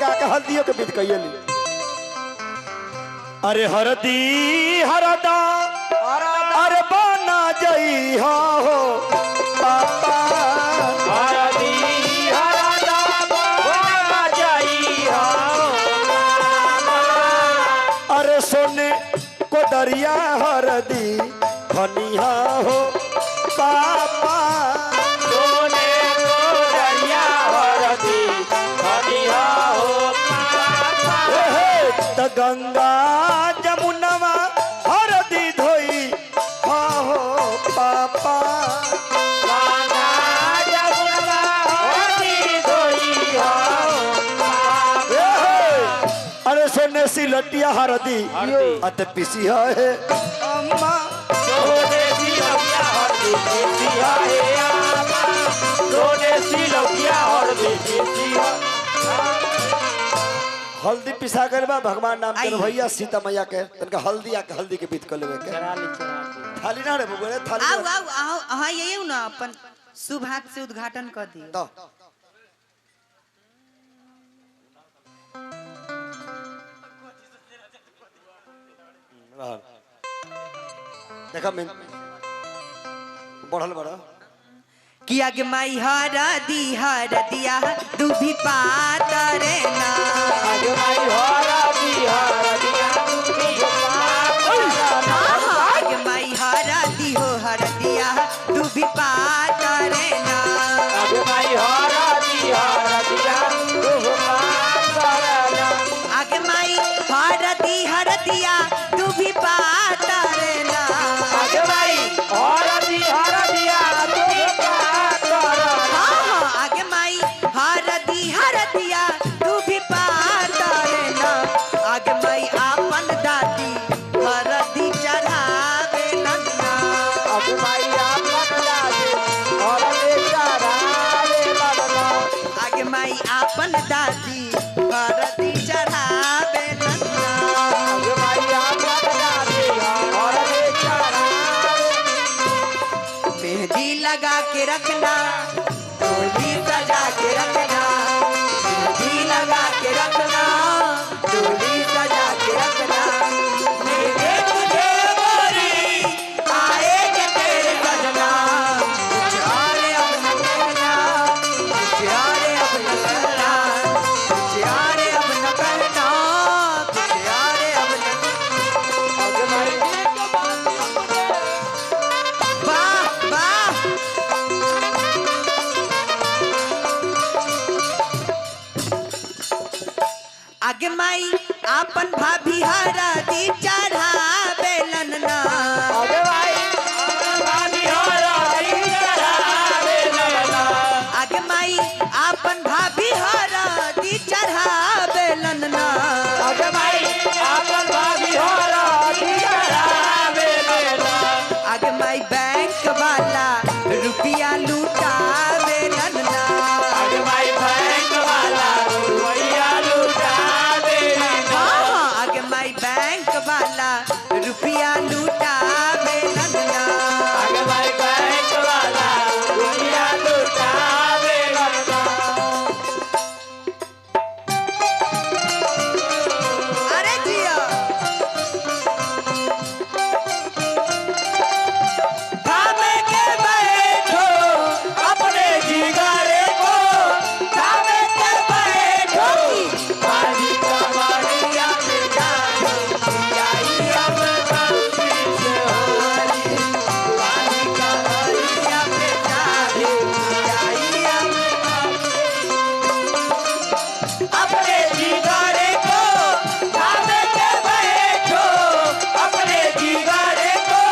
गा के हल्दियों के बीत कहिए अरे हरदी हरदा अरे बना जई हो पापा हरदी हरदा बना जई हो अरे सोने को दरिया हरदी खनिया हो पापा सोने को दरिया हरदी खनिया हो त गंगा जमुनवा हरदी धोई हो पापा गंगा जमुना हरदी धोई हो अरे सोने सिलटिया हरदी अत पिसी है अम्मा सोने सिलौटिया हरदी पिसिया है आमा सोने सिलौटिया हरदी पिसिया हल्दी पिसा कर बा भगवान नाम के भैया सीता मैया के तनका हल्दी आके हल्दी के बीत कर लेवे के थाली ना रे बबुरे थाली आओ आओ आओ हां यही ना अपन शुभ हाथ से उद्घाटन कर दिए तो देखा मैं बढ़ल बड़ा किया के माई हर दिया दूभी पातरे ना आगे माई हरदी हरदिया दूधी आगे माई हर दिया दूभी पातरे ना आगे माई हरदी हरदिया दूधी आगे माई हर दिया दूभी पातरे ना आगे माई हरदी हरदिया दूधी आगे माई हर दिया दूभी पातरे ना आगे माई आपन दादी हरदी चढ़ावे नन्ना आगे माई आपन दादी हरदी चढ़ावे नन्ना आगे माई आपन दादी हरदी चढ़ावे नन्ना आगे माई आपन दादी हरदी चढ़ावे मेहंदी लगा के रखना डोली सजा के रखना मेहंदी लगा के रखना डोली सजा के रखना मेरे तुझे गोरी आएगे तेरे सजना कुछ और अब न कहना कुछ और अब न कहना कुछ और अब न कहना कुछ और अब न आगे माई वाह वाह आगे माई आपन भाभी हरदी चढ़ावे लन्ना आगे माई आपन दादी हरदी चढ़ावे नन्ना आगे माई आपन भाभी हरदी चढ़ावे लन्ना आगे माई आपन भाभी हरदी चढ़ावे नन्ना आगे माई बैंक वाला रुपया लुटावे लन्ना आगे माई बैंक वाला रुपया लुटा दे हाँ आगे माई बैंक वाला रुपया लुटावे लन्ना आगे माई बैंक वाला रुपया लुटा दे अरे जिया थामे के बैठो अपने जिगरे को थामे के बैठो बाजी कमरिया पे जानो आई अब गलती से होरी बाजी कमरिया पे जानो आई अब अपने जिगरे को थामे के बैठो अपने जिगरे को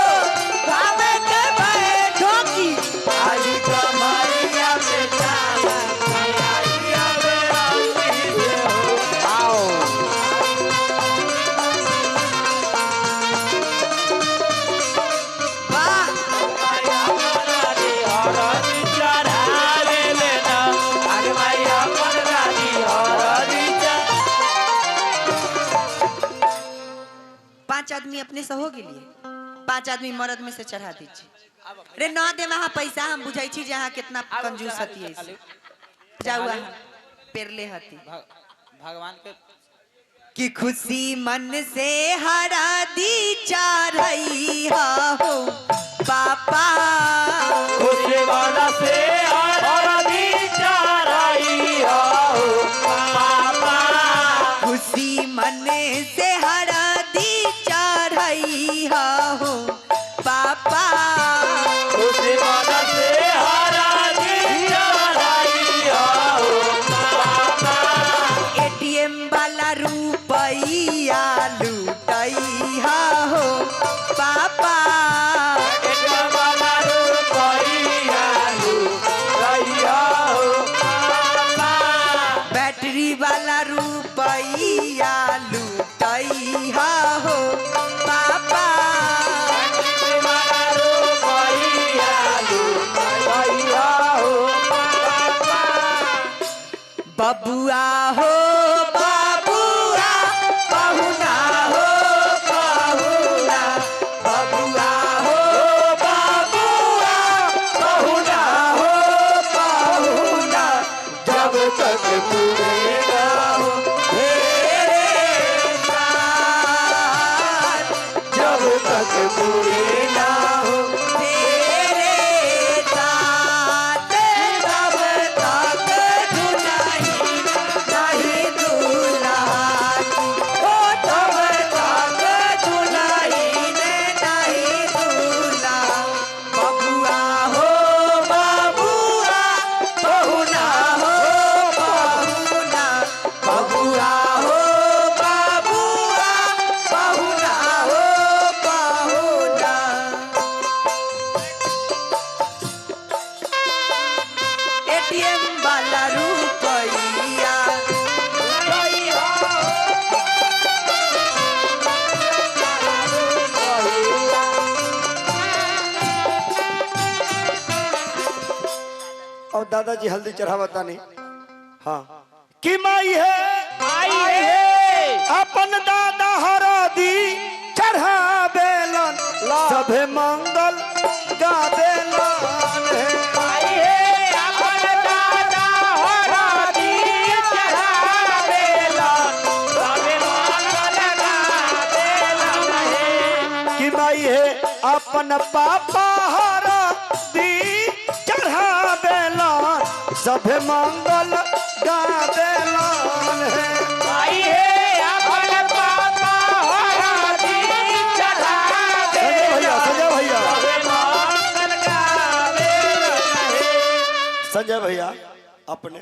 थामे के बैठो की आज कमरिया पे जाना आई अब गलती से हो आओ वाह पांच आदमी अपने से हो गेलिए 5 आदमी मर्द में से चढ़ा दीजिए रे न दे वहाँ पैसा हम बुझाई छी जहाँ कितना कंजूस हती है जाऊ पेरले हती भगवान के कि खुशी मन से हरा दी चारई हो पापा खुशी मन से हरदी चढ़ाई हो पापा खुशी मन से हरा दी चारई हो पापा खुशी मन से हरदी चढ़ाई हो पापा एटीएम वाला रुपया लूटई हो पापा बैटरी वाला रुपया लूटई हो पापा बबुआ हो बाबुआ बहुना हो बहुना बबुआ हो बाबुआ बहुना हो बहुना जब तक पूरेगा हो तेरे साथ जब तक पूरेगा हो तेरे साथ तब तक दुल्हन नहीं दुल्हाती ओ तब तक दुल्हन नहीं दुल्हा बबुआ हो बाबुआ बहुना हो बहुना बबुआ हो बाबुआ बहुना हो बहुना एटीएम वाला रुपया और दादाजी हल्दी चढ़ावता नहीं हाँ कि माई है अपन दादा हरदी चढ़ावेलन सभे मंगल गावेलन है कि माई है अपन पापा हरदी चढ़ावेलन सभे मंगल गावेलन है संजय भैया संजय भैया अपने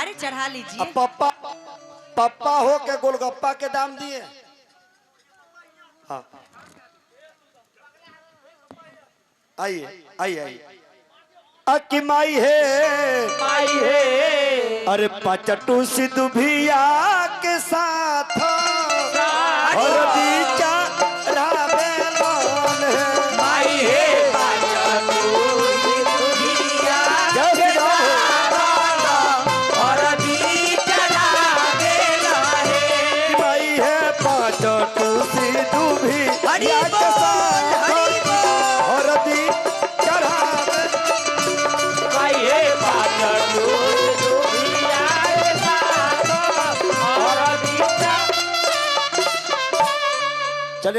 अरे चढ़ा लीजिए अब पप्पा पप्पा हो के गोलगप्पा के दाम दिए हाँ आइए आइए आइए अकी माई है अरे पचटू सिद्धू भिया के साथ हरदी